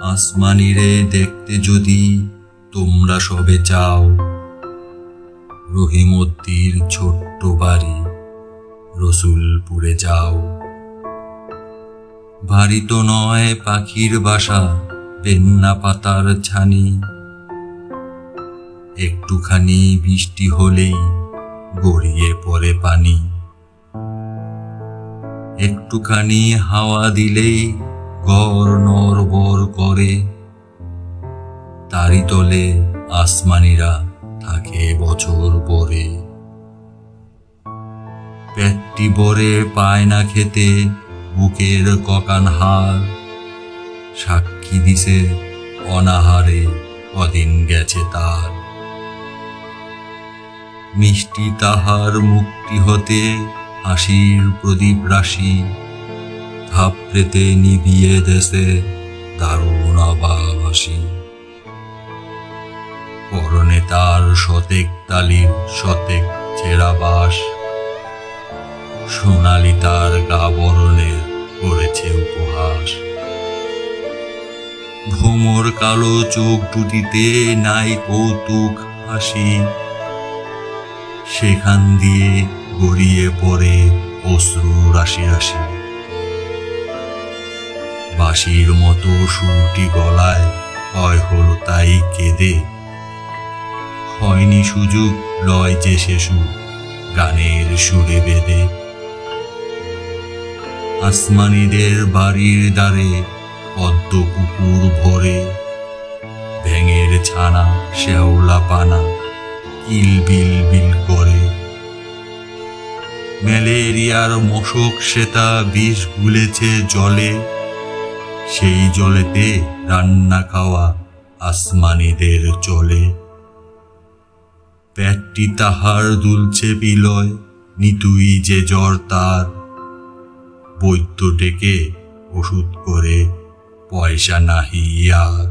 আসমানিরে দেখতে যদি তোমরা সবে চাও, রহিমদ্দির ছোট্ট বাড়ি রসুলপুরে যাও। ভারী তো নয় পাখির বাসা, বেন্না পাতার ছানি, একটুখানি বৃষ্টি হলেই গড়িয়ে পড়ে পানি। একটুখানি হাওয়া দিলেই ঘর নড়বড় করে, তারি তলে আসমানিরা থাকে বছর পরে। পেটটি ভরে পায় না খেতে বুকের ককান হার, সাক্ষী দিছে অনাহারে কদিন গেছে তার। মিষ্টি তাহার মুক্তি হতে হাসির প্রদীপ রাশি, থাপড়েতে নিভিয়ে দেশে দারুণ অবাবাসী। পরনে তার শতেক তালির শতেক ছেঁড়া বাস, সোনালি তার গা বরণের করেছে উপহাস। ভোমর কালো চোখ দুটিতে নাই কৌতুক হাসি, সেখান দিয়ে গড়িয়ে পড়ে অশ্রু রাশি রাশি। বাঁশির মতো সুরটি গলায় হয় হলো তাই কেঁদে, হয়নি সুযোগ লয় যে সে সুর গানের সুরে বেঁধে। আসমানিদের বাড়ির দ্বারে পদ্ম পুকুর ভরে, ভেঙের ছানা শেওলা পানা কিল বিল বিল করে। ম্যালেরিয়ার মশক শ্বেতা বিষ গুলেছে জলে, সেই জলেতে রান্না খাওয়া আসমানিদের চলে। পেটটি তাহার দুলছে পিলয়, নিতুই যে জ্বর তার, বৈদ্য ডেকে ওষুধ করে পয়সা নাহি আর।